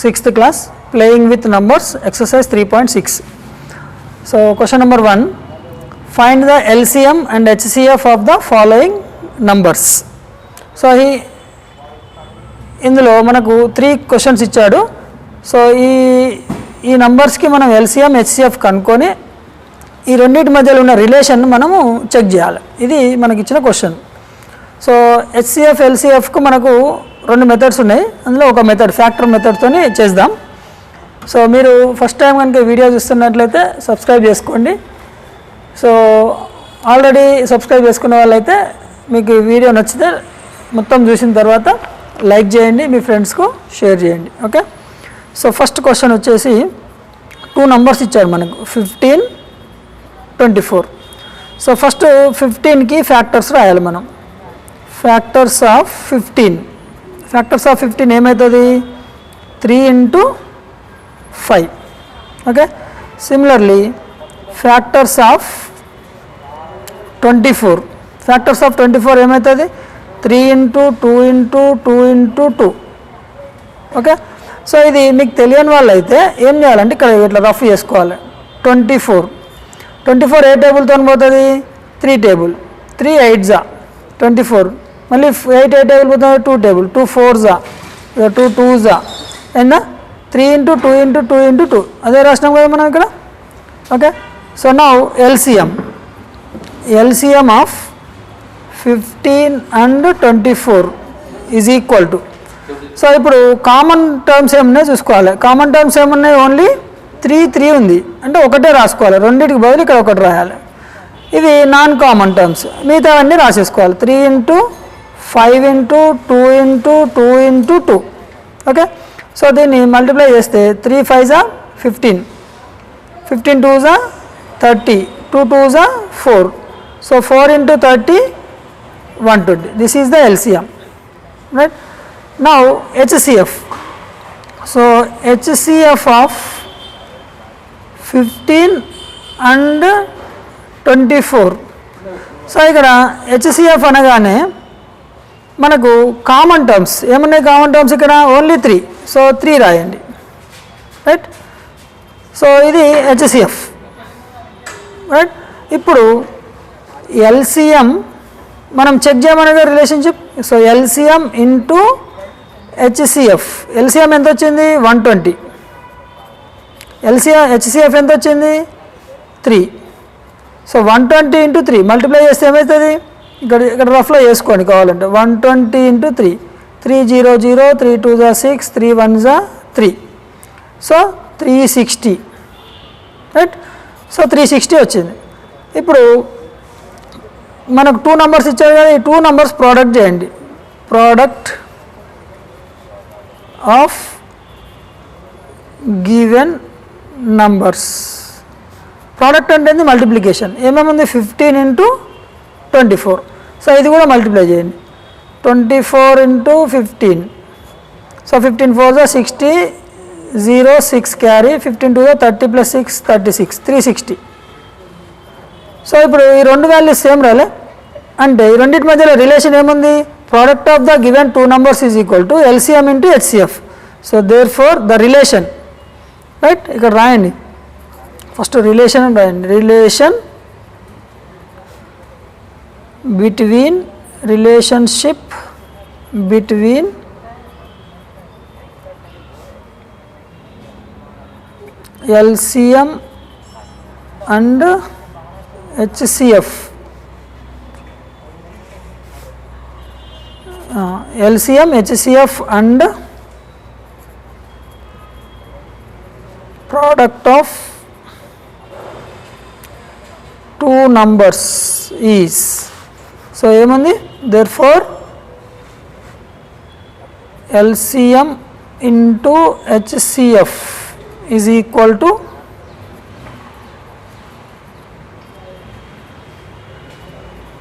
6th class, playing with numbers, exercise 3.6. So question number 1, find the LCM and HCF of the following numbers. So ఇందులో మనకు 3 questions ఇచ్చాడు. So ఈ నంబర్స్కి మనం LCM HCF కనుక్కొని ఈ రెండింటి మధ్యలో ఉన్న రిలేషన్ మనము చెక్ చేయాలి. ఇది మనకి ఇచ్చిన క్వశ్చన్. సో HCF LCFకు మనకు 2 మెథడ్స్ ఉన్నాయి. అందులో ఒక మెథడ్ ఫ్యాక్టర్ మెథడ్తోని చేద్దాం. సో మీరు ఫస్ట్ టైం కనుక వీడియో చూస్తున్నట్లయితే సబ్స్క్రైబ్ చేసుకోండి. సో ఆల్రెడీ సబ్స్క్రైబ్ చేసుకున్న వాళ్ళైతే మీకు ఈ వీడియో నచ్చితే మొత్తం చూసిన తర్వాత లైక్ చేయండి, మీ ఫ్రెండ్స్కు షేర్ చేయండి. ఓకే. సో ఫస్ట్ క్వశ్చన్ వచ్చేసి 2 నంబర్స్ ఇచ్చారు మనకు 15, 24. సో ఫస్ట్ 15కి ఫ్యాక్టర్స్ రాయాలి మనం. ఫ్యాక్టర్స్ ఆఫ్ 15, ఫ్యాక్టర్స్ ఆఫ్ 15 ఏమవుతుంది? 3 into 5. Okay. Similarly factors of 24, factors of 24 ఏమవుతుంది? 3 into 2 into 2 into 2. Okay. So ఇది మీకు తెలియని వాళ్ళు అయితే ఏం చేయాలంటే ఇక్కడ ఇట్లా రఫ్ చేసుకోవాలి. 24 ఏ టేబుల్తో పోతుంది? 3 టేబుల్. 3 8 24. మళ్ళీ 8 ఏ టేబుల్ పోతుంది? 2 టేబుల్. 2 4 2 2 అయినా 3 into 2 into 2 into 2. అదే రాసినాం కదా మనం ఇక్కడ. Okay. So now LCM of 15 and 24 is equal to. So ఇప్పుడు కామన్ టర్మ్స్ ఏమున్నాయి చూసుకోవాలి. కామన్ టర్మ్స్ ఏమున్నాయి? ఓన్లీ 3 ఉంది, అంటే ఒకటే రాసుకోవాలి. రెండింటికి బదులు ఇక్కడ ఒకటి రాయాలి. ఇవి నాన్ కామన్ టర్మ్స్, మిగతా అన్నీ రాసేసుకోవాలి. 3 into 5 into 2 into 2 into 2. Okay. So దీన్ని మల్టిప్లై చేస్తే 3 5 15, 15 2 30, 2 2 4. So 4 into 30 120. This is the LCM, right? Now HCF. So HCF of 15 and 24. So ఇక్కడ HCF అనగానే మనకు కామన్ టర్మ్స్ ఏమున్నాయి? కామన్ టర్మ్స్ ఇక్కడ ఓన్లీ 3. సో 3 రాయండి, రైట్. సో ఇది HCF, రైట్. ఇప్పుడు LCM మనం చెక్ చేయమనగా relationship. So LCM into HCF. LCM ఎంత వచ్చింది? 120. HCF ఎంత వచ్చింది? 3. సో 120 into 3 మల్టిప్లై చేస్తే ఏమవుతుంది? ఇక్కడ రఫ్లో వేసుకోండి కావాలంటే. 120 into 3, 3 0 0, 3 2 6, 3 1 3. So 360, right. సో 360 వచ్చింది. ఇప్పుడు మనకు 2 నంబర్స్ ఇచ్చారు కదా, ఈ 2 నంబర్స్ ప్రోడక్ట్ చేయండి. Product of given numbers. Product అంటే మల్టిప్లికేషన్. ఏమేముంది? 15 into 24. సో ఇది కూడా మల్టిప్లై చేయండి. 24 into 15. So 15 4 60, 0 6 carry, 15 2 30 plus 6 36, 360. So ఇప్పుడు ఈ 2 వాల్యూస్ సేమ్ రాలే అంటే ఈ రెండింటి మధ్యలో రిలేషన్ ఏముంది? Product of the given 2 numbers is equal to LCM into HCF. So therefore the relation, right. ఇక్కడ రాయండి ఫస్ట్ రిలేషన్ అని రాయండి. Relation between, relationship between LCM and HCF. LCM HCF and product of 2 numbers is. So ఏముంది? therefore LCM into HCF is equal to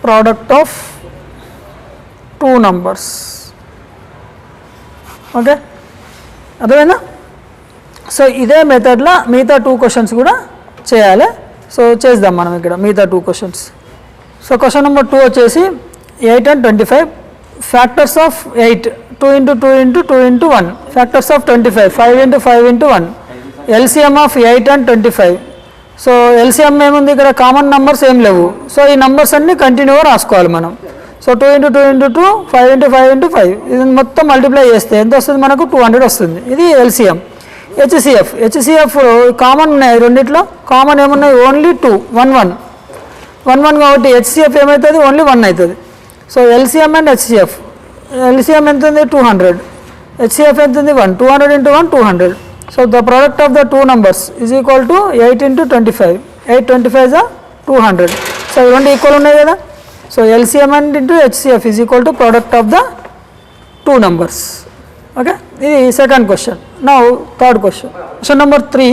product of 2 numbers. Okay, అర్థమైందా? So ఇదే మెథడ్లో మిగతా 2 questions కూడా చేయాలి. సో చేద్దాం మనం ఇక్కడ మిగతా 2 క్వశ్చన్స్. సో క్వశ్చన్ నెంబర్ 2 వచ్చేసి 8 and 25. Factors of 8 2 into 2 into 2 into 1, factors of 25, 5 into 5 into 1, LCM of 8 and 25. So LCM ఏముంది ఇక్కడ, కామన్ నెంబర్స్ ఏం లేవు. సో ఈ నెంబర్స్ అన్ని కంటిన్యూగా రాసుకోవాలి మనం. So 2 into 2 into 2, 5 into 5 into 5, ఇది మొత్తం మల్టిప్లై చేస్తే ఎంత వస్తుంది మనకు, 200 వస్తుంది. ఇది ఎల్సిఎం. హెచ్సిఎఫ్ కామన్ ఉన్నాయి రెండిట్లో, కామన్ ఏమున్నాయి, ఓన్లీ 2, 1 1 కాబట్టి హెచ్సిఎఫ్ ఏమవుతుంది, ఓన్లీ 1 అవుతుంది. So LCM and HCF, LCM ఎంత ఉంది 200, హెచ్సిఎఫ్ ఎంత ఉంది 1, 200 into 1 200. So the product of the two numbers is equal to 8 into 25, 8 25 is 200. So ఈ రెండు ఈక్వల్ ఉన్నాయి కదా. So LCM and into HCF is equal to product of the two numbers. Okay, ఇది second question. Now third question, question number 3,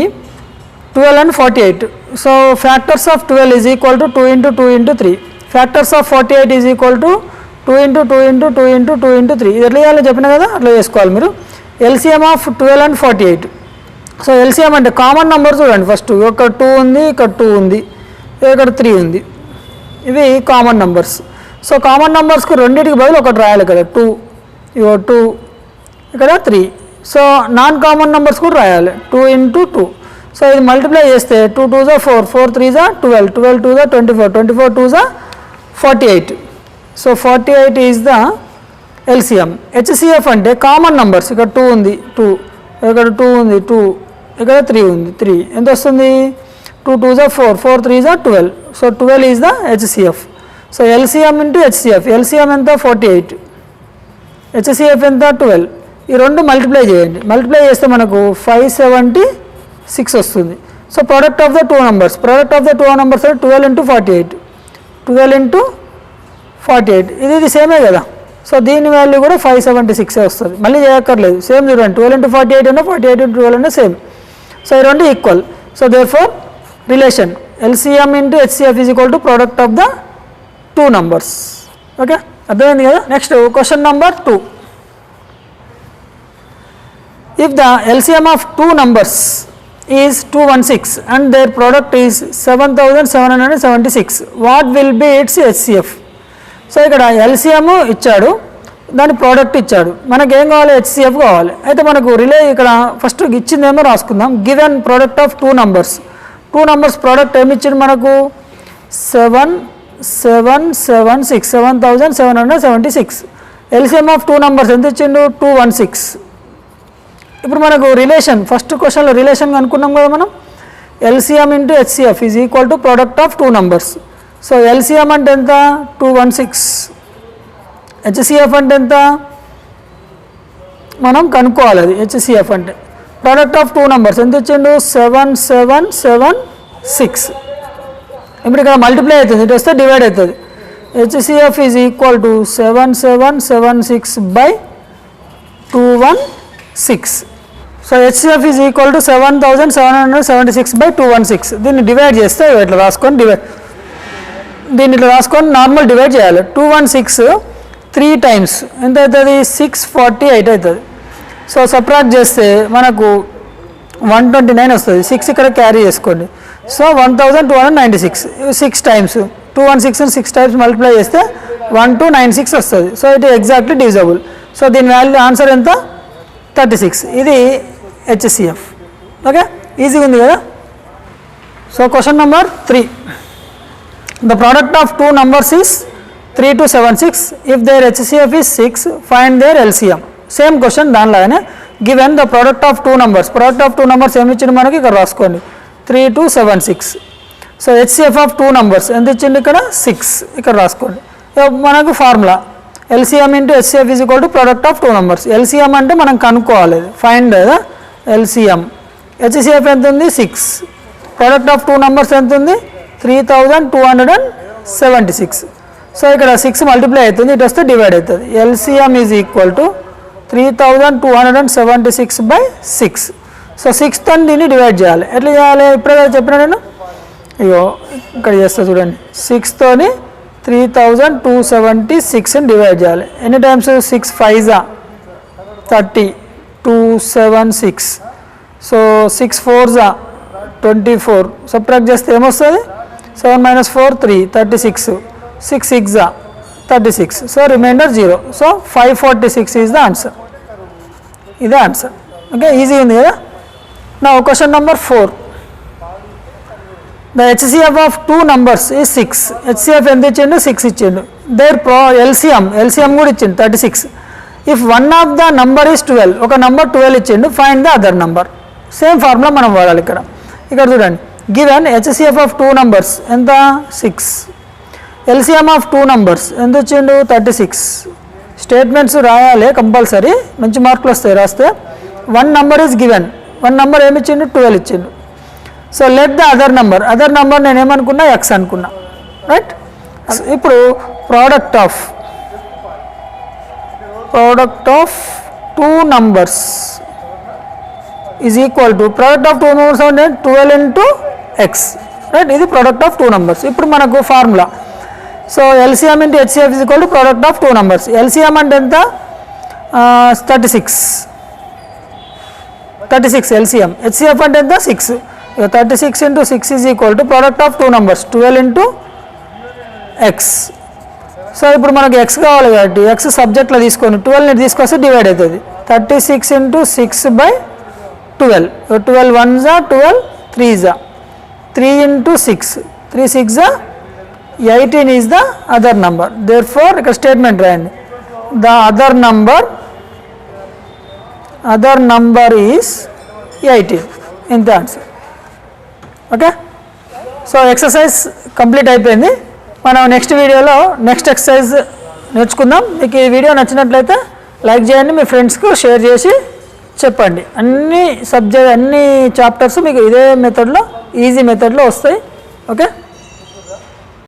12 and 48. So factors of 12 is equal to 2 into 2 into 3. Factors of 48 is equal to 2 into 2 into 2 into 2 into 3. ఇది ఎట్లా చేయాలో చెప్పిన కదా, అట్లా చేసుకోవాలి మీరు. LCM of 12 and 48. So LCM అంటే కామన్ నెంబర్ చూడండి, ఫస్ట్ ఇక్కడ 2 ఉంది, ఇక్కడ 2 ఉంది, ఇక్కడ 3 ఉంది, ఇవి కామన్ నెంబర్స్. సో కామన్ నెంబర్స్కి రెండింటికి బదులు ఒకటి రాయాలి కదా, 2, ఇగో 2, ఇక్కడ 3. సో నాన్ కామన్ నెంబర్స్ కూడా రాయాలి, 2 into 2. సో ఇది మల్టిప్లై చేస్తే 2 2 is 4, 4 3 is 12, 12 2 is 24, 24 2 is 48. So 48 is the LCM. HCF అంటే కామన్ నెంబర్స్, ఇక్కడ 2 ఉంది 2, ఇక్కడ 2 ఉంది 2, ఇక్కడ 3 ఉంది 3, ఎంత వస్తుంది 2 2 is 4, 4 3 is 12. So 12 is the HCF. So LCM into HCF, LCM ఎంత 48, హెచ్సిఎఫ్ ఎంత 12. ఈ రెండు మల్టిప్లై చేయండి, మల్టిప్లై చేస్తే మనకు 576 వస్తుంది. So product of the two numbers, product of the two numbers 12 into 48, 12 into 48, ఇది సేమే కదా. సో దీని వాల్యూ కూడా 576 వస్తుంది, మళ్ళీ చేయక్కర్లేదు, సేమ్ చూడండి, 12 into 48 అన్నా 48 into 12 అన్నా సేమ్. సో ఈ రెండు equal. So therefore relation LCM into HCF is equal to product of the two numbers. Okay, అర్థమైంది కదా. Next question number 2, if the LCM of two numbers is 216 and their product is 7776, what will be its HCF? So ఇక్కడ LCM ఇచ్చాడు, దాని product ఇచ్చాడు, మనకి ఏం కావాలి, HCF కావాలి. అయితే మనకు ఇక్కడ ఫస్ట్ ఇచ్చిందేమో రాసుకుందాం. Given product of two numbers, two numbers product ఏమి ఇచ్చింది మనకు, 7776, 7776. ఎల్సిఎం ఆఫ్ టూ నంబర్స్ ఎంత ఇచ్చిండు, 216. ఇప్పుడు మనకు రిలేషన్, ఫస్ట్ క్వశ్చన్లో రిలేషన్ అనుకున్నాం కదా మనం, LCM into HCF is equal to product of two numbers. So LCM అంటే ఎంత, 216, హెచ్సిఎఫ్ అంటే ఎంత మనం కనుక్కోవాలి. అది హెచ్సిఎఫ్ అంటే ప్రోడక్ట్ ఆఫ్ టూ నంబర్స్ ఎంత ఇచ్చిండు, 7776. ఇప్పుడు ఇక్కడ మల్టిప్లై అవుతుంది, ఇటు వస్తే డివైడ్ అవుతుంది. HCF is equal to 7776 by 216. So HCF is equal to 7776 by 216. దీన్ని డివైడ్ చేస్తే ఇట్లా రాసుకొని దీన్ని ఇట్లా రాసుకొని నార్మల్ డివైడ్ చేయాలి. 216 3 times ఎంత అవుతుంది, 648 అవుతుంది. సో సబ్ట్రాక్ట్ చేస్తే మనకు 129 వస్తుంది. 6 ఇక్కడ క్యారీ చేసుకోండి. సో 1296, 6 times 216 6 times మల్టిప్లై చేస్తే 1296 వస్తుంది. So it exactly divisible. So దీని వాల్యూ ఆన్సర్ ఎంత, 36. ఇది హెచ్సిఎఫ్. ఓకే, ఈజీగా ఉంది కదా. So question number 3, the product of two numbers is 3 to 76. If their HCF is 6, find their LCM. Same question దానిలాగానే, given the product of two numbers, product of two numbers ఏమి ఇచ్చింది మనకి, ఇక్కడ రాసుకోండి, 3 to 76. So HCF of two numbers ఎంత ఇచ్చింది, ఇక్కడ 6, ఇక్కడ రాసుకోండి. మనకు formula LCM into HCF is equal to product of two numbers. LCM అంటే మనం కనుక్కోవాలి, ఫైండ్ కదా ఎల్సిఎం. హెచ్సిఎఫ్ ఎంత ఉంది, 6. ప్రోడక్ట్ ఆఫ్ టూ నంబర్స్ ఎంత ఉంది, 3276. సో ఇక్కడ 6 మల్టిప్లై అవుతుంది, ఇటు వస్తే డివైడ్ అవుతుంది. LCM is equal to 3276 by 6. So 6తో దీన్ని డివైడ్ చేయాలి. ఎట్లా చేయాలి, ఇప్పుడే చెప్పిన నేను, అయ్యో ఇక్కడ చేస్తా చూడండి, 6తోని 3276ని డివైడ్ చేయాలి. ఎన్ని times, 6 5s 30, 276. So 6 4s 24. Subtract చేస్తే ఏమొస్తుంది, 7 - 4 3, 36, 6 6 36. So remainder 0. So 546 is the answer. ఇదే ఆన్సర్. ఓకే, ఈజీ ఉంది కదా. నా question number 4. The HCF of 2 numbers is 6. HCF ఎంత ఇచ్చిండు? 6 ఇచ్చిండు. దేర్ ఎల్సిఎం కూడా ఇచ్చిండు 36. If one of the number is 12, ఒక నంబర్ 12 ఇచ్చిండు, find the other number. Same formula మనం వాడాలి ఇక్కడ. ఇక్కడ చూడండి, గివెన్ హెచ్సిఎఫ్ ఆఫ్ 2 numbers ఎంత? 6. ఎల్సిఎం ఆఫ్ 2 numbers ఎంత ఇచ్చిండు? 36. స్టేట్మెంట్స్ రాయాలి కంపల్సరీ, మంచి మార్కులు వస్తాయి రాస్తే. 1 number ఈజ్ గివెన్, 1 number ఏమి ఇచ్చిండు? 12 ఇచ్చిండు. So let the other number నేను ఏమనుకున్నా? ఎక్స్ అనుకున్నా, రైట్. ఇప్పుడు product of 2 numbers is equal to product of 2 numbers అంటే 12 into x, రైట్. ఇది ప్రోడక్ట్ ఆఫ్ 2 numbers. ఇప్పుడు మనకు formula, so LCM into HCF is equal to product of 2 numbers. LCM అంటే ఎంత? 36 ఎల్సిఎం. హెచ్సిఎఫ్ అంటే ఎంత? 6. 36 into 6 is equal to product of 2 numbers 12 into x. So ఇప్పుడు మనకు ఎక్స్ కావాలి కాబట్టి ఎక్స్ సబ్జెక్ట్లో తీసుకొని 12ని తీసుకొస్తే డివైడ్ అవుతుంది. 36 into 6/12. 12 1s 12, 3s 3 into 6, 3 6 18 is the other number. Therefore ఇక్కడ స్టేట్మెంట్ రాయండి, ద అదర్ నంబర్ ఈజ్ 18. ఇంత answer. Okay, so exercise complete అయిపోయింది. మనం నెక్స్ట్ వీడియోలో నెక్స్ట్ ఎక్సర్సైజ్ నేర్చుకుందాం. మీకు ఈ వీడియో నచ్చినట్లయితే లైక్ చేయండి, మీ ఫ్రెండ్స్కు షేర్ చేసి చెప్పండి. అన్ని చాప్టర్స్ మీకు ఇదే మెథడ్లో, ఈజీ మెథడ్లో వస్తాయి. ఓకే.